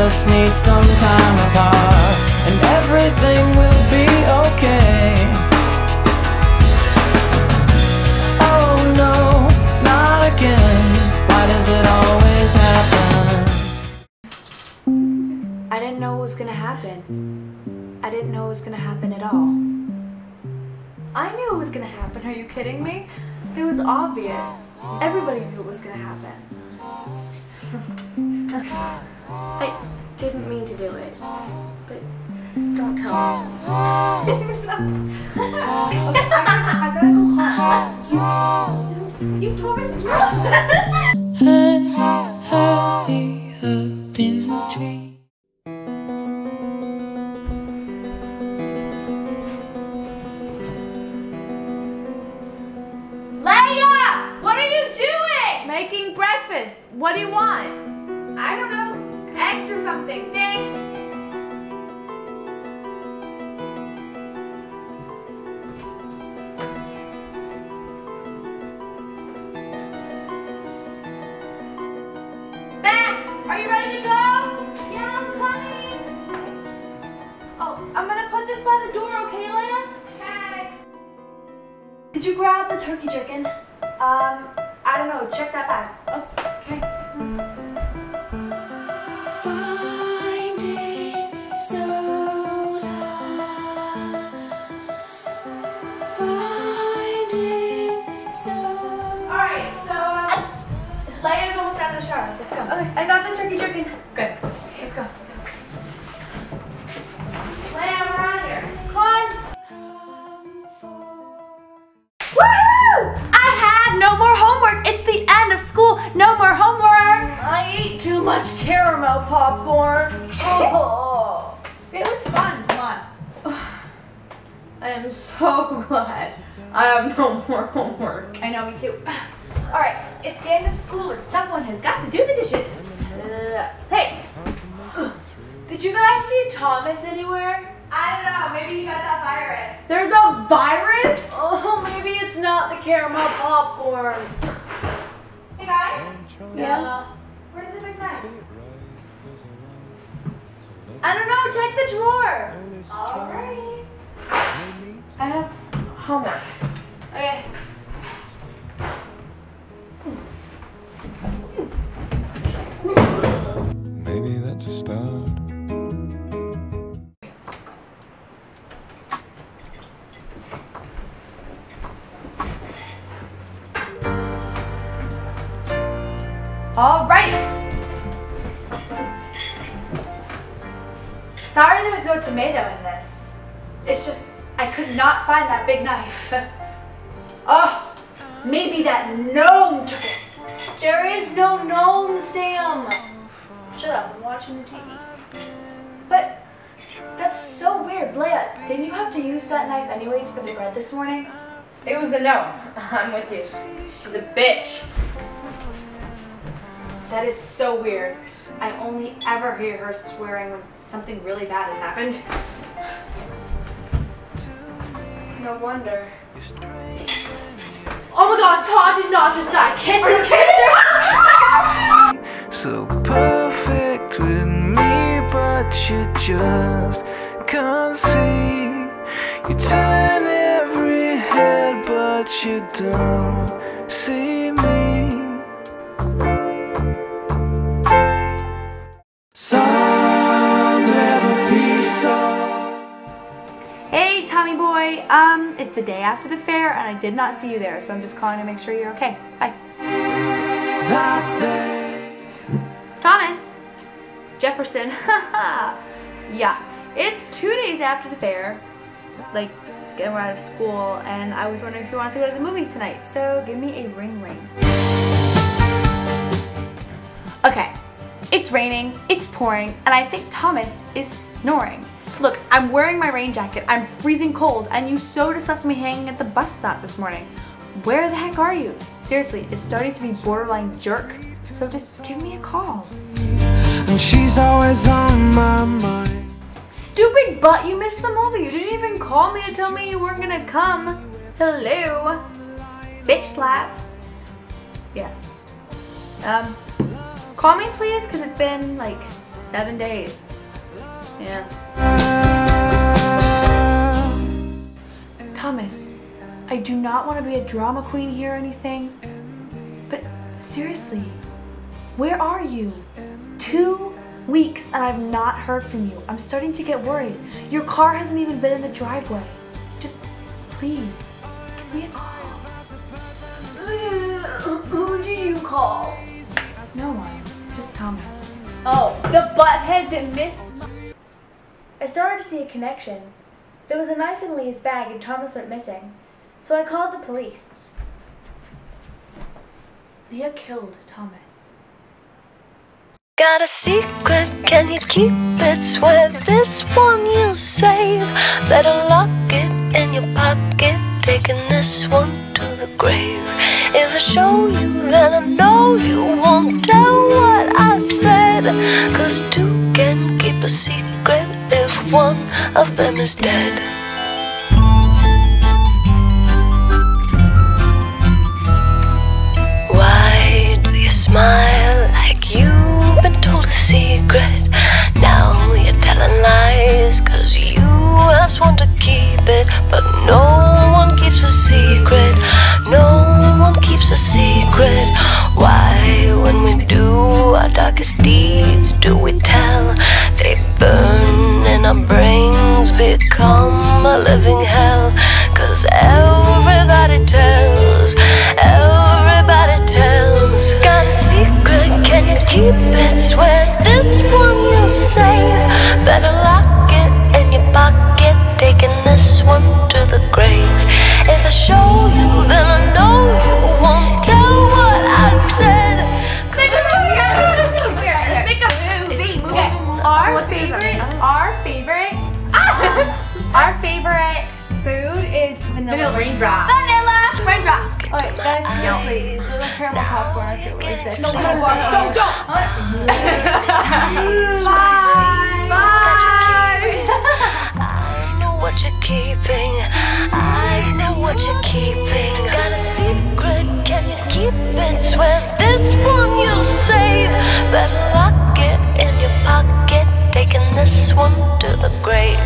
just need some time apart, and everything will be okay. Oh no, not again. Why does it always happen? I didn't know it was gonna happen. I didn't know it was gonna happen at all. I knew it was gonna happen, are you kidding me? It was obvious. Everybody knew it was gonna happen. I didn't mean to do it, but don't tell me. Okay, I gotta go call. You promised me. Hurry up in the tree. Leya! What are you doing? Making breakfast. What do you want? I don't know. Eggs or something. Thanks. Beck, are you ready to go? Yeah, I'm coming. Oh, I'm gonna put this by the door, okay, Leya? Okay. Did you grab the turkey chicken? I don't know. Check that bag. Oh, okay. Finding solace. Finding solace. Alright, so, Leya's almost out of the shower, so let's go. Okay, I got the turkey chicken. Good. Let's go, let's go. Leya, we're out of here. Come on. Woo! I had no more homework. It's the end of school. No more homework. I ate too much caramel popcorn. Oh, it was fun. Come on. I am so glad I have no more homework. I know, me too. All right, it's the end of school and someone has got to do the dishes. Hey, did you guys see Thomas anywhere? I don't know, maybe he got that virus. There's a virus? Oh, maybe it's not the caramel popcorn. Hey guys. Yeah? Where's the big knife? I don't know, check the drawer. Alright. I have homework. Okay. Maybe that's a start. Alrighty. Sorry there was no tomato in this. It's just, I could not find that big knife. Oh, maybe that gnome took it. There is no gnome, Sam. Shut up, I'm watching the TV. But, that's so weird. Leya, didn't you have to use that knife anyways for the bread this morning? It was the gnome. I'm with you. She's a bitch. That is so weird. I only ever hear her swearing when something really bad has happened. No wonder. Oh my god, Todd did not just die. Kiss her, kiss her! So perfect with me, but you just can't see. You turn every head, but you don't see me. Some never be so. Hey, Tommy boy. It's the day after the fair, and I did not see you there, so I'm just calling to make sure you're okay. Bye. Thomas. Jefferson. Yeah. It's 2 days after the fair. Like, we're out of school, and I was wondering if you wanted to go to the movies tonight, so give me a ring ring. Okay. It's raining, it's pouring, and I think Thomas is snoring. Look, I'm wearing my rain jacket, I'm freezing cold, and you so just left me hanging at the bus stop this morning. Where the heck are you? Seriously, it's starting to be borderline jerk, so just give me a call. And she's always on my mind. Stupid butt, you missed the movie. You didn't even call me to tell me you weren't gonna come. Hello. Bitch slap. Yeah. Call me please, because it's been like 7 days. Yeah. Thomas, I do not want to be a drama queen here or anything, but seriously, where are you? 2 weeks and I've not heard from you. I'm starting to get worried. Your car hasn't even been in the driveway. Just, please, give me a call. Who did you call? No one, just Thomas. Oh, the butthead that missed. I started to see a connection. There was a knife in Lea's bag and Thomas went missing. So I called the police. Leah killed Thomas. Got a secret, can you keep it? Swear this one you'll save. Better lock it in your pocket, taking this one to the grave. If I show you, then I know you won't tell what I said. 'Cause two can keep a secret if one of them is dead. Why do you smile like you've been told a secret? Now you're telling lies 'cause you have sworn to keep it. But no one keeps a secret. No one keeps a secret. Why, when we do our darkest deeds, do we tell? They burn and our brains become a living hell. 'Cause everybody tells, everybody tells. Got a secret, can you keep it? Swear this one you'll save. Better lock it in your pocket, taking this one to the grave. If I show you, then I know you won't tell what I said. Okay, let's make a movie. Okay, our favorite food is vanilla raindrops. Vanilla raindrops. Okay, guys, seriously, the caramel popcorn. I feel really sick. No, don't. I know what you're keeping. I know what you're keeping. Got a secret, can you keep it? Swear this one you'll save. Better lock it in your pocket, taking this one to the grave.